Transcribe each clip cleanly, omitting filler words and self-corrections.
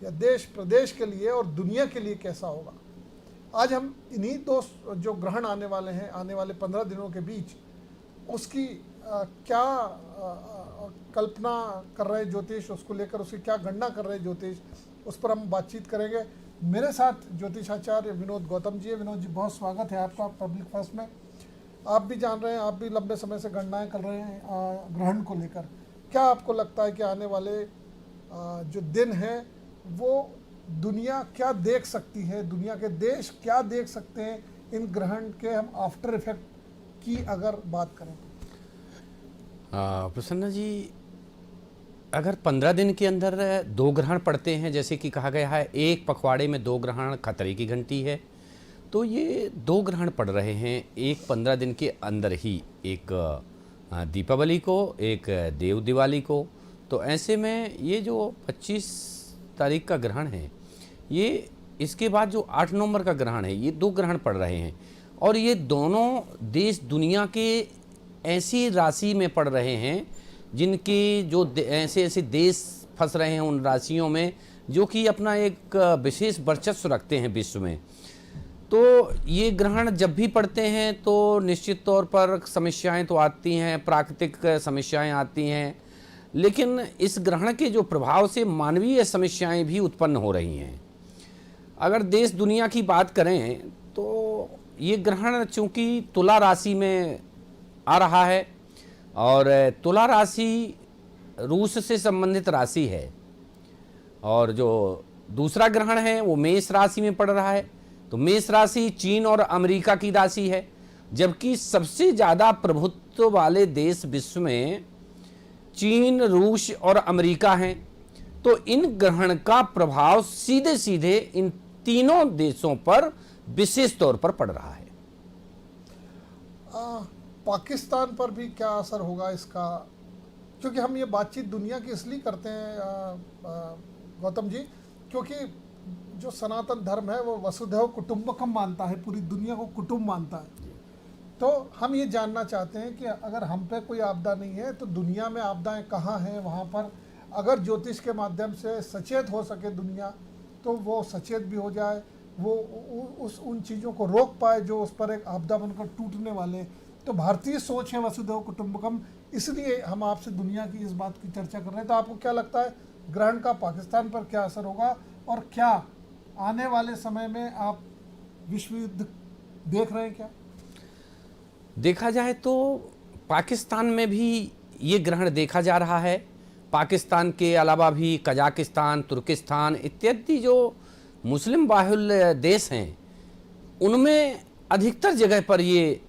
या देश प्रदेश के लिए और दुनिया के लिए कैसा होगा। आज हम इन्हीं दो जो ग्रहण आने वाले हैं, आने वाले 15 दिनों के बीच, उसकी क्या कल्पना कर रहे ज्योतिष, उसको लेकर उसकी क्या गणना कर रहे ज्योतिष, उस पर हम बातचीत करेंगे। मेरे साथ ज्योतिषाचार्य विनोद गौतम जी है। विनोद जी, बहुत स्वागत है आपका पब्लिक फर्स्ट में। आप भी जान रहे हैं, आप भी लंबे समय से गणनाएं कर रहे हैं ग्रहण को लेकर। क्या आपको लगता है कि आने वाले जो दिन हैं वो दुनिया क्या देख सकती है, दुनिया के देश क्या देख सकते हैं इन ग्रहण के हम आफ्टर इफेक्ट की अगर बात करें? प्रसन्न जी, अगर 15 दिन के अंदर 2 ग्रहण पड़ते हैं, जैसे कि कहा गया है एक पखवाड़े में 2 ग्रहण खतरे की घंटी है, तो ये 2 ग्रहण पड़ रहे हैं एक 15 दिन के अंदर ही, एक दीपावली को, एक देव दिवाली को। तो ऐसे में ये जो 25 तारीख का ग्रहण है, ये इसके बाद जो 8 नवंबर का ग्रहण है, ये 2 ग्रहण पड़ रहे हैं। और ये दोनों देश दुनिया के ऐसी राशि में पड़ रहे हैं जिनकी जो ऐसे ऐसे देश फंस रहे हैं उन राशियों में, जो कि अपना एक विशेष वर्चस्व रखते हैं विश्व में। तो ये ग्रहण जब भी पड़ते हैं तो निश्चित तौर पर समस्याएं तो आती हैं, प्राकृतिक समस्याएं आती हैं, लेकिन इस ग्रहण के जो प्रभाव से मानवीय समस्याएं भी उत्पन्न हो रही हैं। अगर देश दुनिया की बात करें तो ये ग्रहण चूँकि तुला राशि में आ रहा है, और तुला राशि रूस से संबंधित राशि है, और जो दूसरा ग्रहण है वो मेष राशि में पड़ रहा है। तो मेष राशि चीन और अमेरिका की राशि है, जबकि सबसे ज़्यादा प्रभुत्व वाले देश विश्व में चीन, रूस और अमेरिका हैं। तो इन ग्रहण का प्रभाव सीधे सीधे इन तीनों देशों पर विशेष तौर पर पड़ रहा है। पाकिस्तान पर भी क्या असर होगा इसका? क्योंकि हम ये बातचीत दुनिया की इसलिए करते हैं गौतम जी, क्योंकि जो सनातन धर्म है वो वसुधैव कुटुंबकम मानता है, पूरी दुनिया को कुटुंब मानता है। तो हम ये जानना चाहते हैं कि अगर हम पे कोई आपदा नहीं है तो दुनिया में आपदाएं कहाँ हैं, वहाँ पर अगर ज्योतिष के माध्यम से सचेत हो सके दुनिया, तो वो सचेत भी हो जाए, वो उन चीज़ों को रोक पाए जो उस पर एक आपदा बनकर टूटने वाले। तो भारतीय सोच है वसुधैव कुटुंबकम, इसलिए हम आपसे दुनिया की इस बात की चर्चा कर रहे हैं। तो आपको क्या लगता है ग्रहण का पाकिस्तान पर क्या असर होगा, और क्या आने वाले समय में आप विश्व युद्ध देख रहे हैं? क्या देखा जाए तो पाकिस्तान में भी ये ग्रहण देखा जा रहा है। पाकिस्तान के अलावा भी कजाकिस्तान, तुर्किस्तान इत्यादि जो मुस्लिम बाहुल्य देश हैं, उनमें अधिकतर जगह पर ये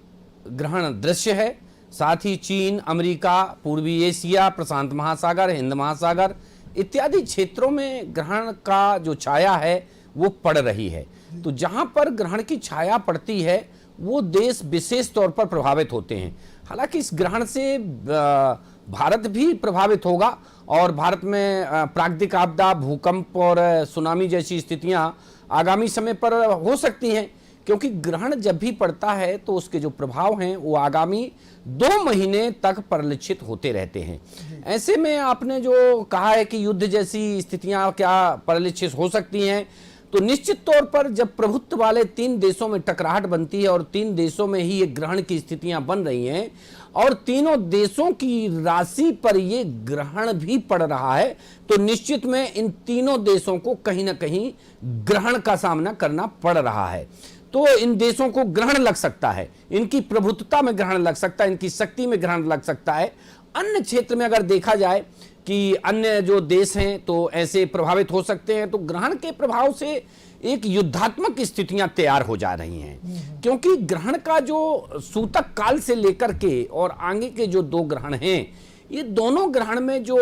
ग्रहण दृश्य है। साथ ही चीन, अमेरिका, पूर्वी एशिया, प्रशांत महासागर, हिंद महासागर इत्यादि क्षेत्रों में ग्रहण का जो छाया है वो पड़ रही है। तो जहाँ पर ग्रहण की छाया पड़ती है वो देश विशेष तौर पर प्रभावित होते हैं। हालांकि इस ग्रहण से भारत भी प्रभावित होगा, और भारत में प्राकृतिक आपदा, भूकंप और सुनामी जैसी स्थितियां आगामी समय पर हो सकती हैं, क्योंकि ग्रहण जब भी पड़ता है तो उसके जो प्रभाव हैं वो आगामी 2 महीने तक परिलक्षित होते रहते हैं। ऐसे में आपने जो कहा है कि युद्ध जैसी स्थितियां क्या परिलक्षित हो सकती हैं, तो निश्चित तौर पर जब प्रभुत्व वाले 3 देशों में टकराहट बनती है और 3 देशों में ही ये ग्रहण की स्थितियां बन रही हैं, और तीनों देशों की राशि पर ये ग्रहण भी पड़ रहा है, तो निश्चित में इन तीनों देशों को कहीं ना कहीं ग्रहण का सामना करना पड़ रहा है। तो इन देशों को ग्रहण लग सकता है, इनकी प्रभुत्वता में ग्रहण लग सकता है, इनकी शक्ति में ग्रहण लग सकता है। अन्य क्षेत्र में अगर देखा जाए कि अन्य जो देश हैं तो ऐसे प्रभावित हो सकते हैं, तो ग्रहण के प्रभाव से एक युद्धात्मक स्थितियां तैयार हो जा रही हैं, क्योंकि ग्रहण का जो सूतक काल से लेकर के और आगे के जो 2 ग्रहण हैं, ये दोनों ग्रहण में जो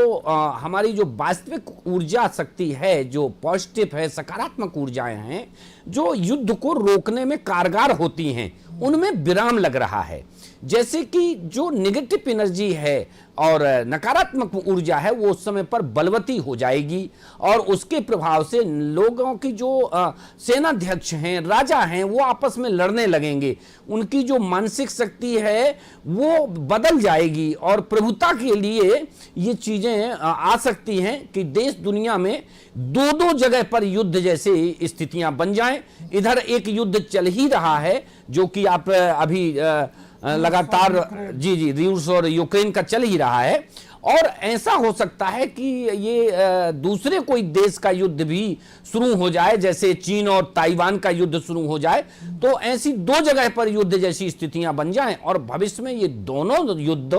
हमारी जो वास्तविक ऊर्जा शक्ति है, जो पॉजिटिव है, सकारात्मक ऊर्जाएं हैं, जो युद्ध को रोकने में कारगर होती हैं, उनमें विराम लग रहा है। जैसे कि जो नेगेटिव एनर्जी है और नकारात्मक ऊर्जा है वो उस समय पर बलवती हो जाएगी और उसके प्रभाव से लोगों की जो सेनाध्यक्ष हैं, राजा हैं, वो आपस में लड़ने लगेंगे। उनकी जो मानसिक शक्ति है वो बदल जाएगी और प्रभुता के लिए ये चीजें आ सकती हैं कि देश दुनिया में दो दो जगह पर युद्ध जैसे स्थितियां बन जाएं। इधर एक युद्ध चल ही रहा है जो कि आप अभी लगातार जी रूस और यूक्रेन का चल ही रहा है, और ऐसा हो सकता है कि ये दूसरे कोई देश का युद्ध भी शुरू हो जाए, जैसे चीन और ताइवान का युद्ध शुरू हो जाए, तो ऐसी दो जगह पर युद्ध जैसी स्थितियां बन जाएं और भविष्य में ये दोनों युद्ध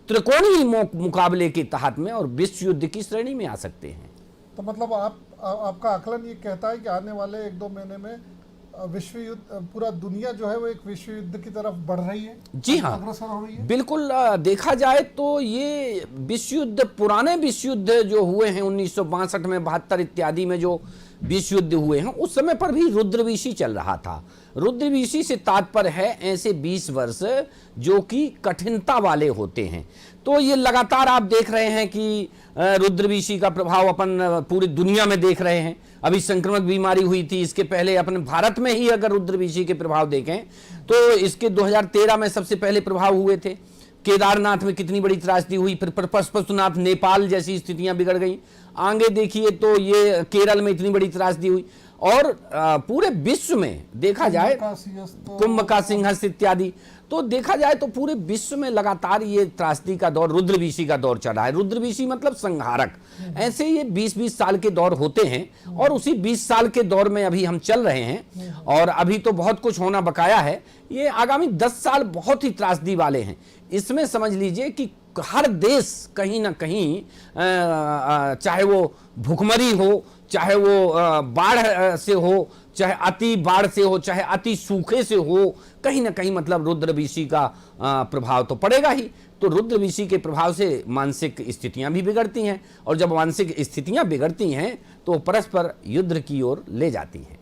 त्रिकोणीय मुकाबले के तहत में और विश्व युद्ध की श्रेणी में आ सकते हैं। तो मतलब आपका आकलन ये कहता है कि आने वाले 1-2 महीने में विश्व युद्ध, पूरा दुनिया जो है वो एक विश्व युद्ध की तरफ बढ़ रही है। जी हाँ, अग्रसर हो रही है। बिल्कुल। देखा जाए तो ये विश्व युद्ध, पुराने विश्व युद्ध जो हुए हैं 1962 में, 72 इत्यादि में जो विश्व युद्ध हुए हैं, उस समय पर भी रुद्रवीशी चल रहा था। रुद्रवीशी से तात्पर्य है ऐसे 20 वर्ष जो कि कठिनता वाले होते हैं। तो ये लगातार आप देख रहे हैं कि रुद्रवीशी का प्रभाव अपन पूरी दुनिया में देख रहे हैं। अभी संक्रामक बीमारी हुई थी, इसके पहले अपने भारत में ही अगर रुद्रवीशी के प्रभाव देखें तो इसके 2013 में सबसे पहले प्रभाव हुए थे। केदारनाथ में कितनी बड़ी त्रासदी हुई, फिर पशुपतिनाथ, नेपाल जैसी स्थितियां बिगड़ गई। आगे देखिए तो ये केरल में इतनी बड़ी त्रासदी हुई और पूरे विश्व में देखा जाए कुंभ का सिंहस्थ इत्यादि, तो देखा जाए तो पूरे विश्व में लगातार ये त्रासदी का दौर, रुद्रवीशी का दौर चल रहा है। रुद्रवीशी मतलब संहारक। ऐसे ये 20-20 साल के दौर होते हैं और उसी 20 साल के दौर में अभी हम चल रहे हैं और अभी तो बहुत कुछ होना बकाया है। ये आगामी 10 साल बहुत ही त्रासदी वाले हैं। इसमें समझ लीजिए कि हर देश कहीं ना कहीं चाहे वो भुखमरी हो, चाहे वो बाढ़ से हो, चाहे अति बाढ़ से हो, चाहे अति सूखे से हो, कहीं ना कहीं मतलब रुद्रवीशी का प्रभाव तो पड़ेगा ही। तो रुद्रवीशी के प्रभाव से मानसिक स्थितियां भी बिगड़ती हैं और जब मानसिक स्थितियां बिगड़ती हैं तो परस्पर युद्ध की ओर ले जाती हैं।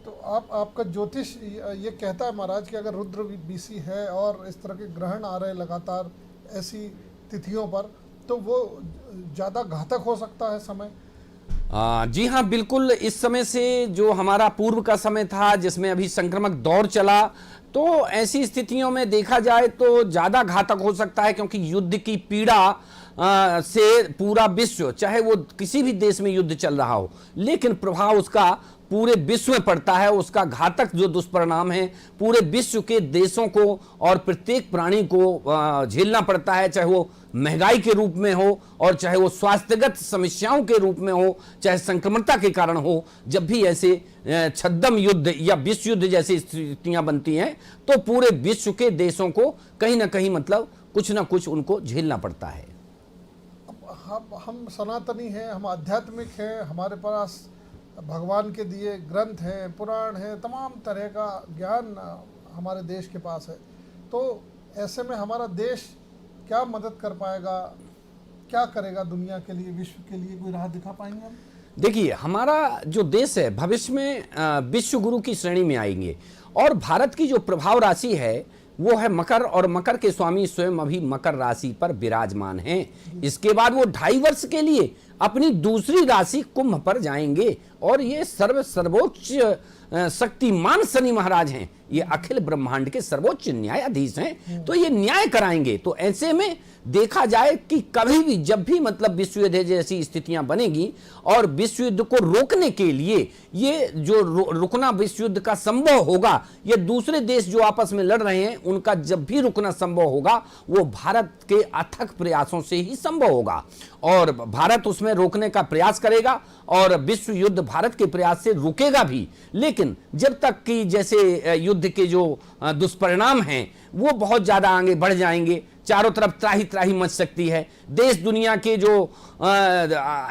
तो आपका ज्योतिष ये कहता है महाराज कि अगर रुद्रवीशी है और इस तरह के ग्रहण आ रहे लगातार ऐसी तिथियों पर, तो वो ज़्यादा घातक हो सकता है समय? जी हाँ, बिल्कुल। इस समय से जो हमारा पूर्व का समय था जिसमें अभी संक्रामक दौर चला, तो ऐसी स्थितियों में देखा जाए तो ज़्यादा घातक हो सकता है, क्योंकि युद्ध की पीड़ा से पूरा विश्व, चाहे वो किसी भी देश में युद्ध चल रहा हो, लेकिन प्रभाव उसका पूरे विश्व में पड़ता है। उसका घातक जो दुष्परिणाम है पूरे विश्व के देशों को और प्रत्येक प्राणी को झेलना पड़ता है, चाहे वो महंगाई के रूप में हो और चाहे वो स्वास्थ्यगत समस्याओं के रूप में हो, चाहे संक्रमणता के कारण हो। जब भी ऐसे छद्म युद्ध या विश्व युद्ध जैसी स्थितियां बनती हैं तो पूरे विश्व के देशों को कहीं ना कहीं मतलब कुछ ना कुछ उनको झेलना पड़ता है। हम सनातनी हैं, हम आध्यात्मिक हैं, हमारे पास भगवान के दिए ग्रंथ हैं, पुराण हैं, तमाम तरह का ज्ञान हमारे देश के पास है। तो ऐसे में हमारा देश क्या मदद कर पाएगा, क्या करेगा दुनिया के लिए, विश्व के लिए? कोई राह दिखा पाएंगे हम? देखिए, हमारा जो देश है भविष्य में विश्व गुरु की श्रेणी में आएंगे और भारत की जो प्रभाव राशि है वो है मकर, और मकर के स्वामी स्वयं अभी मकर राशि पर विराजमान हैं। इसके बाद वो 2.5 वर्ष के लिए अपनी दूसरी राशि कुंभ पर जाएंगे और ये सर्वोच्च शक्तिमान शनि महाराज हैं। ये अखिल ब्रह्मांड के सर्वोच्च न्यायाधीश हैं, तो ये न्याय कराएंगे। तो ऐसे में देखा जाए कि कभी भी जब भी मतलब विश्व युद्ध जैसी स्थितियां बनेगी और विश्व युद्ध को रोकने के लिए ये जो रुकना विश्व युद्ध का संभव होगा, ये दूसरे देश जो आपस में लड़ रहे हैं उनका जब भी रुकना संभव होगा वो भारत के अथक प्रयासों से ही संभव होगा और भारत उसमें रोकने का प्रयास करेगा और विश्व युद्ध भारत के प्रयास से रुकेगा भी। लेकिन जब तक कि जैसे युद्ध के जो दुष्परिणाम हैं वो बहुत ज्यादा आगे बढ़ जाएंगे, चारों तरफ त्राही त्राही मच सकती है, देश दुनिया के जो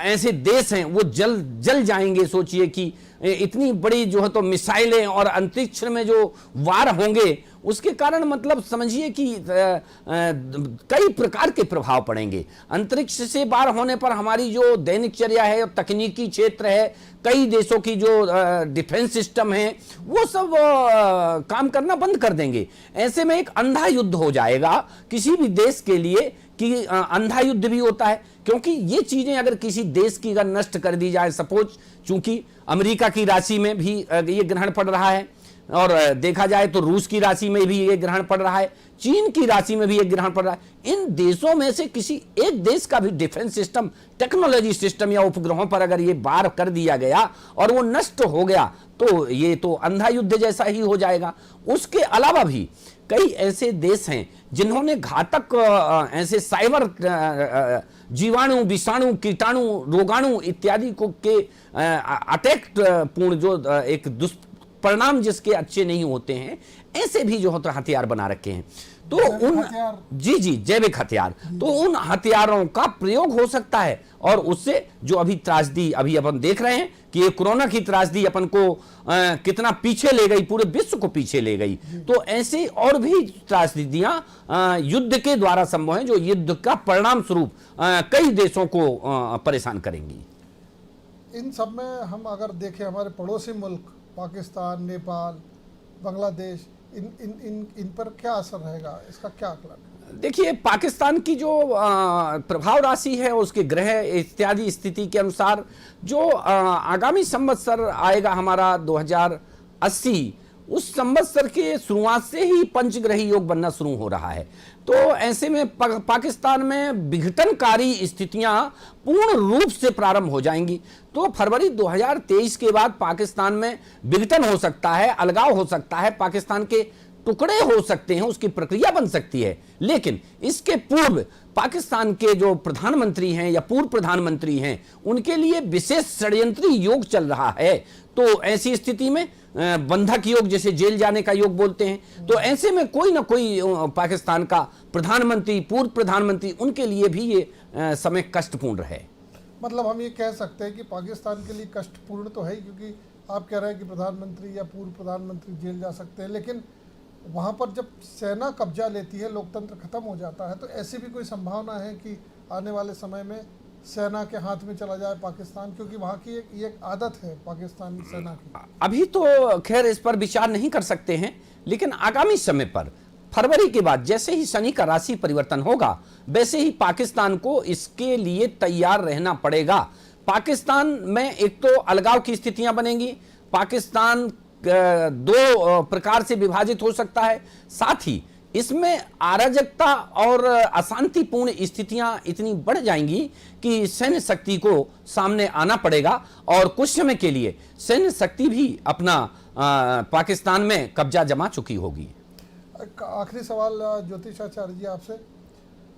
ऐसे देश हैं वो जल जाएंगे। सोचिए कि इतनी बड़ी जो है तो मिसाइलें और अंतरिक्ष में जो वार होंगे उसके कारण मतलब समझिए कि कई प्रकार के प्रभाव पड़ेंगे। अंतरिक्ष से बाहर होने पर हमारी जो दैनिकचर्या है, तकनीकी क्षेत्र है, कई देशों की जो डिफेंस सिस्टम है, वो सब काम करना बंद कर देंगे। ऐसे में एक अंधा युद्ध हो जाएगा किसी भी देश के लिए, कि अंधा युद्ध भी होता है, क्योंकि ये चीजें अगर किसी देश की अगर नष्ट कर दी जाए, सपोज चूंकि अमेरिका की राशि में भी ये ग्रहण पड़ रहा है, और देखा जाए तो रूस की राशि में भी ये ग्रहण पड़ रहा है, चीन की राशि में भी ये ग्रहण पड़ रहा है। इन देशों में से किसी एक देश का भी डिफेंस सिस्टम, टेक्नोलॉजी सिस्टम या उपग्रहों पर अगर ये वार कर दिया गया और वो नष्ट हो गया, तो ये तो अंधा युद्ध जैसा ही हो जाएगा। उसके अलावा भी कई ऐसे देश हैं जिन्होंने घातक ऐसे साइबर जीवाणु, विषाणु, कीटाणु, रोगाणु इत्यादि को के अटैक पूर्ण जो एक दुष्परिणाम जिसके अच्छे नहीं होते हैं, ऐसे भी जो होता हथियार बना रखे हैं। तो उन जी जैविक हथियार, तो उन हथियारों का प्रयोग हो सकता है, और उससे जो अभी त्रासदी अभी अपन देख रहे हैं कि ये कोरोना की त्रासदी अपन को कितना पीछे ले गई, पूरे विश्व को पीछे ले गई। तो ऐसे और भी त्रासदियां युद्ध के द्वारा संभव हैं, जो युद्ध का परिणाम स्वरूप कई देशों को परेशान करेंगी। इन सब में हम अगर देखें, हमारे पड़ोसी मुल्क पाकिस्तान, नेपाल, बांग्लादेश, इन पर क्या असर रहेगा, इसका क्या आकलन? देखिए, पाकिस्तान की जो प्रभाव राशि है, उसके ग्रह इत्यादि स्थिति के अनुसार जो आगामी संवत्सर आएगा हमारा 2080, उस संवत्सर के शुरुआत से ही पंचग्रही योग बनना शुरू हो रहा है। तो ऐसे में पाकिस्तान में विघटनकारी स्थितियां पूर्ण रूप से प्रारंभ हो जाएंगी। तो फरवरी 2023 के बाद पाकिस्तान में विघटन हो सकता है, अलगाव हो सकता है, पाकिस्तान के टुकड़े हो सकते हैं, उसकी प्रक्रिया बन सकती है। लेकिन इसके पूर्व पाकिस्तान के जो प्रधानमंत्री हैं या पूर्व प्रधानमंत्री हैं, उनके लिए विशेष षड्यंत्री योग चल रहा है। तो ऐसी स्थिति में बंधक योग, जैसे जेल जाने का योग बोलते हैं, तो ऐसे में कोई ना कोई पाकिस्तान का प्रधानमंत्री, पूर्व प्रधानमंत्री, उनके लिए भी ये समय कष्टपूर्ण है। मतलब हम ये कह सकते हैं कि पाकिस्तान के लिए कष्टपूर्ण तो है, क्योंकि आप कह रहे हैं कि प्रधानमंत्री या पूर्व प्रधानमंत्री जेल जा सकते हैं, लेकिन वहाँ पर जब सेना कब्जा लेती है, लोकतंत्र खत्म हो जाता है, तो ऐसी भी कोई संभावना है कि आने वाले समय में सेना के हाथ में चला जाए पाकिस्तान, क्योंकि वहाँ की एक आदत है पाकिस्तानी सेना की। अभी तो खैर इस पर विचार नहीं कर सकते हैं, लेकिन आगामी समय पर फरवरी के बाद जैसे ही शनि का राशि परिवर्तन होगा, वैसे ही पाकिस्तान को इसके लिए तैयार रहना पड़ेगा। पाकिस्तान में एक तो अलगाव की स्थितियां बनेंगी, पाकिस्तान दो प्रकार से विभाजित हो सकता है, साथ ही इसमें अराजकता और अशांतिपूर्ण स्थितियां इतनी बढ़ जाएंगी कि सैन्य शक्ति को सामने आना पड़ेगा, और कुछ समय के लिए सैन्य शक्ति भी अपना पाकिस्तान में कब्जा जमा चुकी होगी। आखिरी सवाल ज्योतिषाचार्य जी आपसे,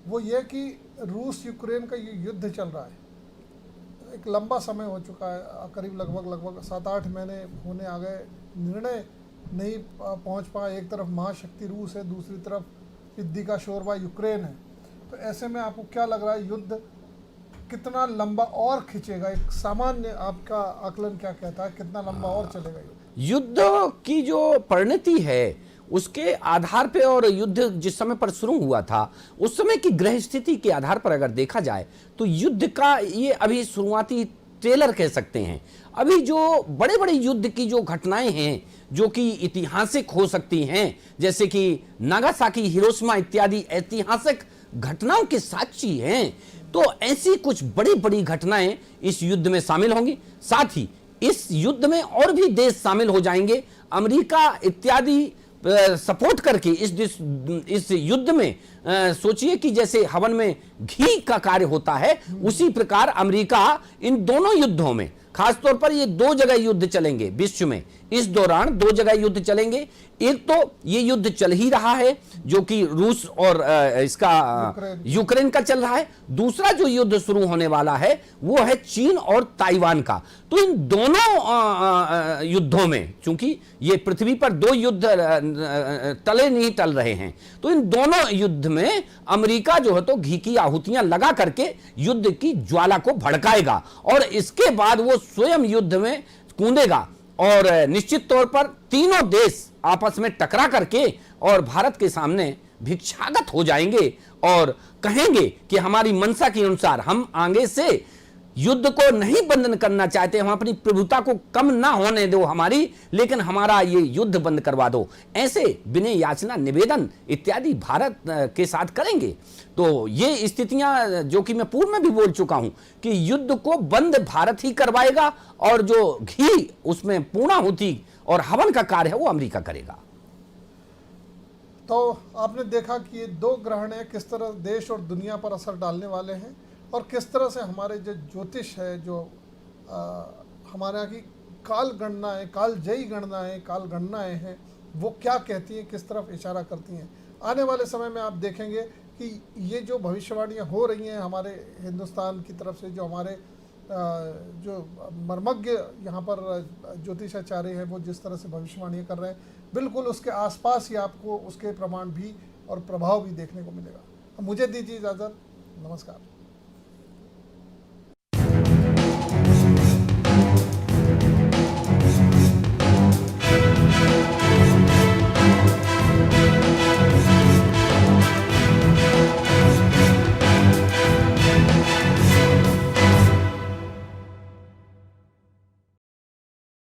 वो ये कि रूस यूक्रेन का ये युद्ध चल रहा है, एक लंबा समय हो चुका है, करीब लगभग 7-8 महीने होने आ गए, निर्णय नहीं पहुंच पाए। एक तरफ महाशक्ति रूस है, दूसरी तरफ पिद्दी का शोरबा यूक्रेन है। तो ऐसे में आपको क्या लग रहा है, युद्ध कितना लंबा और खिंचेगा? एक सामान्य आपका आकलन क्या कहता है, कितना लंबा और चलेगा युद्ध? की जो परिणति है उसके आधार पे, और युद्ध जिस समय पर शुरू हुआ था उस समय की ग्रह स्थिति के आधार पर अगर देखा जाए, तो युद्ध का ये अभी शुरुआती ट्रेलर कह सकते हैं। अभी जो बड़े बड़े युद्ध की जो घटनाएं हैं, जो कि ऐतिहासिक हो सकती हैं, जैसे कि नागासाकी, हिरोशिमा इत्यादि ऐतिहासिक घटनाओं के साक्षी हैं, तो ऐसी कुछ बड़ी बड़ी घटनाएं इस युद्ध में शामिल होंगी। साथ ही इस युद्ध में और भी देश शामिल हो जाएंगे, अमेरिका इत्यादि सपोर्ट करके इस युद्ध में सोचिए कि जैसे हवन में घी का कार्य होता है, उसी प्रकार अमेरिका इन दोनों युद्धों में, खासतौर पर ये 2 जगह युद्ध चलेंगे विश्व में, इस दौरान 2 जगह युद्ध चलेंगे। एक तो ये युद्ध चल ही रहा है जो कि रूस और इसका यूक्रेन का चल रहा है, दूसरा जो युद्ध शुरू होने वाला है वो है चीन और ताइवान का। तो इन दोनों युद्धों में, चूंकि ये पृथ्वी पर 2 युद्ध टले नहीं टल रहे हैं, तो इन दोनों युद्ध में अमेरिका जो है तो घी की आहुतियां लगा करके युद्ध की ज्वाला को भड़काएगा, और इसके बाद वो स्वयं युद्ध में कूदेगा, और निश्चित तौर पर तीनों देश आपस में टकरा करके और भारत के सामने भिक्षागत हो जाएंगे और कहेंगे कि हमारी मंशा के अनुसार हम आगे से युद्ध को नहीं बंद करना चाहते, हम अपनी प्रभुता को कम ना होने दो हमारी, लेकिन हमारा ये युद्ध बंद करवा दो, ऐसे विनय याचना निवेदन इत्यादि भारत के साथ करेंगे। तो ये स्थितियां जो कि मैं पूर्व में भी बोल चुका हूं कि युद्ध को बंद भारत ही करवाएगा और जो घी उसमें पूर्णाहुति और हवन का कार्य है वो अमेरिका करेगा। तो आपने देखा कि ये दो ग्रहण है किस तरह देश और दुनिया पर असर डालने वाले हैं और किस तरह से हमारे जो ज्योतिष है, जो हमारे यहाँ की काल गणनाएं, कालजयी गणनाएं, काल गणनाएं हैं, वो क्या कहती हैं, किस तरफ इशारा करती हैं। आने वाले समय में आप देखेंगे कि ये जो भविष्यवाणियाँ हो रही हैं हमारे हिंदुस्तान की तरफ से, जो हमारे जो मर्मज्ञ यहाँ पर ज्योतिषाचार्य हैं वो जिस तरह से भविष्यवाणियाँ कर रहे हैं, बिल्कुल उसके आसपास ही आपको उसके प्रमाण भी और प्रभाव भी देखने को मिलेगा। मुझे दीजिए इजाज़त, नमस्कार।